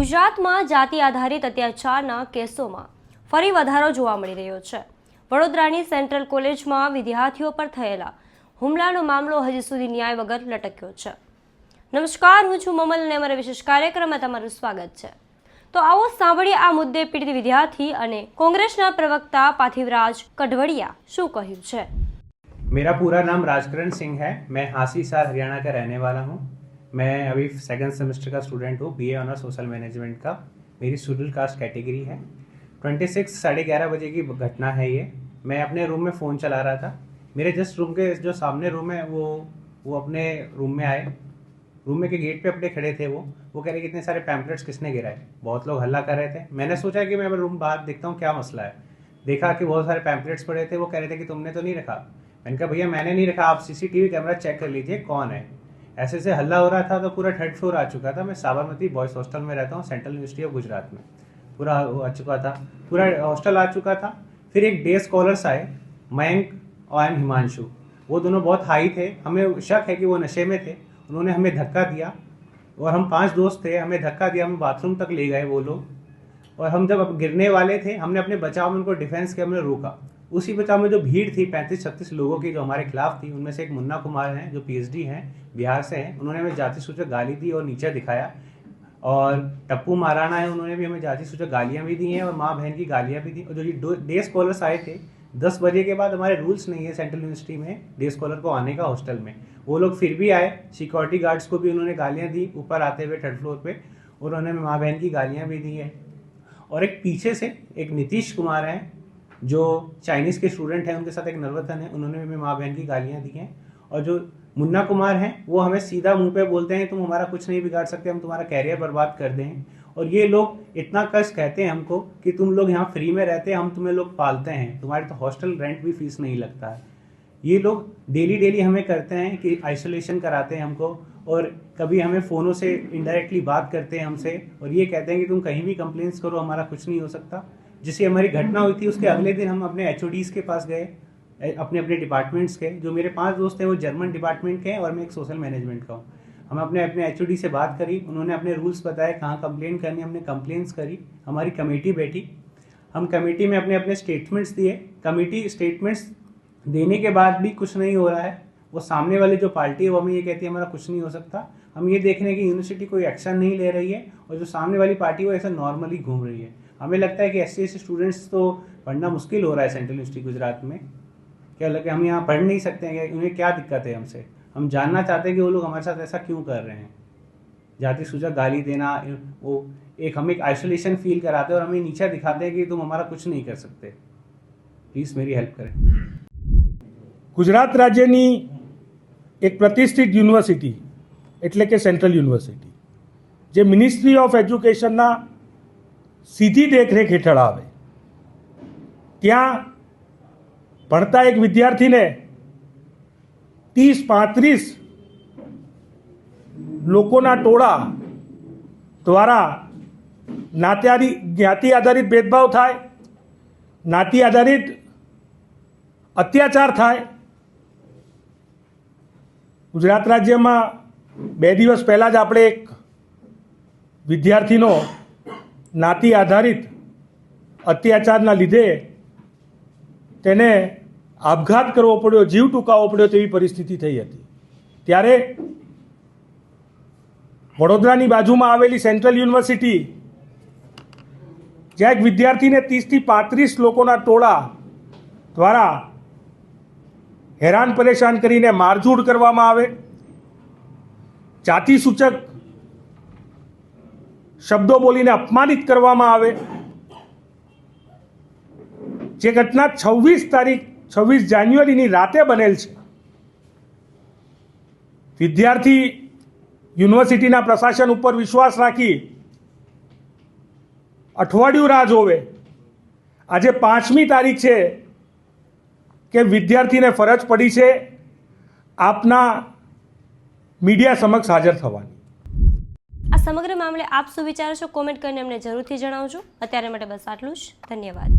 ગુજરાતમાં જાતિ આધારિત અત્યાચારના કેસોમાં ફરી વધારો જોવા મળી રહ્યો છે। વડોદરાની સેન્ટ્રલ કોલેજમાં વિદ્યાર્થીઓ પર થયેલા હુમલાનો મામલો હજી સુધી ન્યાય વગર લટક્યો છે। નમસ્કાર, હું છું મમલ અને અમારા વિશેષ કાર્યક્રમમાં તમારું સ્વાગત છે। તો આવો સાંભળીએ આ મુદ્દે પીડિત વિદ્યાર્થી અને કોંગ્રેસના प्रवक्ता पार्थिवराज कड़वड़िया શું કહ્યું છે। मेरा पूरा नाम राजकरण सिंह है। मैं हासीसार हरियाणा का रहने वाला हूँ। मैं अभी सेकंड सेमेस्टर का स्टूडेंट हूँ, बीए ऑनर सोशल मैनेजमेंट का। मेरी शेड्यूल कास्ट कैटेगरी है। 26 11:30 बजे की घटना है ये। मैं अपने रूम में फ़ोन चला रहा था। मेरे जस्ट रूम के जो सामने रूम है वो अपने रूम में आए। रूम में के गेट पे अपने खड़े थे। वो कह रहे कि इतने सारे पैम्पलेट्स किसने गिराए। बहुत लोग हल्ला कर रहे थे। मैंने सोचा कि मैं रूम बाहर देखता हूँ क्या मसला है। देखा कि बहुत सारे पैम्पलेट्स पड़े थे। वो कह रहे थे कि तुमने तो नहीं रखा। मैंने कहा भैया मैंने नहीं रखा, आप सीसीटीवी कैमरा चेक कर लीजिए कौन है। ऐसे से हल्ला हो रहा था तो पूरा 3rd फ्लोर आ चुका था। मैं साबरमती बॉयज़ हॉस्टल में रहता हूँ, सेंट्रल यूनिवर्सिटी ऑफ गुजरात में। पूरा आ चुका था, पूरा हॉस्टल आ चुका था। फिर एक डे स्कॉलर्स आए, मयंक और हिमांशु। वो दोनों बहुत हाई थे। हमें शक है कि वो नशे में थे। उन्होंने हमें धक्का दिया और हम 5 दोस्त थे। हमें धक्का दिया, हमें बाथरूम तक ले गए वो लोग। और हम जब अब गिरने वाले थे, हमने अपने बचाव में उनको डिफेंस किया, हमने रोका। उसी बचाव में जो भीड़ थी 35-36 लोगों की जो हमारे खिलाफ थी, उनमें से एक मुन्ना कुमार हैं जो पीएचडी हैं, बिहार से हैं। उन्होंने हमें जाति सूचक गाली दी और नीचे दिखाया। और टप्पू महाराणा है, उन्होंने भी हमें जाति सूचक गालियाँ भी दी हैं और माँ बहन की गालियाँ भी दी। और जो ये डे स्कॉलर्स आए थे 10 बजे के बाद, हमारे रूल्स नहीं है सेंट्रल यूनिवर्सिटी में डे स्कॉलर को आने का हॉस्टल में। वो लोग फिर भी आए। सिक्योरिटी गार्ड्स को भी उन्होंने गालियाँ दी ऊपर आते हुए 3rd फ्लोर पे। और उन्होंने माँ बहन की गालियाँ भी दी है। और एक पीछे से एक नीतीश कुमार हैं जो चाइनीज़ के स्टूडेंट हैं, उनके साथ एक नरवतन है, उन्होंने भी माँ बहन की गालियाँ दी हैं। और जो मुन्ना कुमार हैं वो हमें सीधा मुंह पे बोलते हैं तुम हमारा कुछ नहीं बिगाड़ सकते, हम तुम्हारा कैरियर बर्बाद कर दें। और ये लोग इतना कष्ट कहते हैं हमको कि तुम लोग यहाँ फ्री में रहते हैं, हम तुम्हें लोग पालते हैं, तुम्हारे तो हॉस्टल रेंट भी फीस नहीं लगता है। ये लोग डेली हमें करते हैं कि आइसोलेशन कराते हैं हमको। और कभी हमें फ़ोनों से इनडायरेक्टली बात करते हैं हमसे और ये कहते हैं कि तुम कहीं भी कंप्लेंट्स करो, हमारा कुछ नहीं हो सकता। जिससे हमारी घटना हुई थी उसके अगले दिन हम अपने HODs के पास गए, अपने डिपार्टमेंट्स के। जो मेरे 5 दोस्त हैं वो जर्मन डिपार्टमेंट के हैं और मैं एक सोशल मैनेजमेंट का हूँ। हम अपने HOD से बात करी, उन्होंने अपने रूल्स बताए कहाँ कंप्लेंट करनी, हमने कंप्लेंट्स करी। हमारी कमेटी बैठी, हम कमेटी में अपने स्टेटमेंट्स दिए। कमेटी स्टेटमेंट्स देने के बाद भी कुछ नहीं हो रहा है। वो सामने वाली जो पार्टी है वो हमें ये कहती है हमारा कुछ नहीं हो सकता। हम ये देख रहे हैं कि यूनिवर्सिटी कोई एक्शन नहीं ले रही है और जो सामने वाली पार्टी वो ऐसा नॉर्मली घूम रही है। हमें लगता है कि SC स्टूडेंट्स तो पढ़ना मुश्किल हो रहा है सेंट्रल यूनिवर्सिटी गुजरात में। क्या लगे हम यहाँ पढ़ नहीं सकते हैं, उन्हें क्या दिक्कत है हमसे। हम जानना चाहते हैं कि वो लोग हमारे साथ ऐसा क्यों कर रहे हैं। जाति सूचक गाली देना, वो हमें एक आइसोलेशन फील कराते हैं और हमें नीचे दिखाते हैं कि तुम हमारा कुछ नहीं कर सकते। प्लीज़ मेरी हेल्प करें। गुजरात राज्यनी एक प्रतिष्ठित यूनिवर्सिटी એટલે કે સેન્ટ્રલ યુનિવર્સિટી જે મિનિસ્ટ્રી ઓફ એજ્યુકેશનના સીધી દેખરેખ હેઠળ આવે, ત્યાં ભણતા એક વિદ્યાર્થીને 30-35 લોકોના ટોળા દ્વારા જ્ઞાતિ આધારિત ભેદભાવ થાય, જ્ઞાતિ આધારિત અત્યાચાર થાય। ગુજરાત રાજ્યમાં 2 દિવસ પહેલાં જ આપણે એક વિદ્યાર્થીનો જ્ઞાતિ આધારિત અત્યાચારના લીધે તેને આપઘાત કરવો પડ્યો, જીવ ટૂંકાવવો પડ્યો તેવી પરિસ્થિતિ થઈ હતી। ત્યારે વડોદરાની બાજુમાં આવેલી સેન્ટ્રલ યુનિવર્સિટી જ્યાં એક વિદ્યાર્થીને 30-35 લોકોના ટોળા દ્વારા હેરાન પરેશાન કરીને મારઝૂડ કરવામાં આવે, જાતિ સૂચક શબ્દો બોલીને અપમાનિત કરવામાં આવે, જે ઘટના 26 જાન્યુઆરીની રાતે બનેલ છે। વિદ્યાર્થી યુનિવર્સિટીના પ્રશાસન ઉપર વિશ્વાસ રાખી અઠવાડિયું રાહ જોવે। આજે 5મી તારીખ છે કે વિદ્યાર્થીને ફરજ પડી છે આપના મીડિયા સમક્ષ હાજર થવાની। આ સમગ્ર મામલે આપ શું વિચારો છો કોમેન્ટ કરીને અમને જરૂરથી જણાવજો। અત્યારે માટે બસ આટલું જ। ધન્યવાદ।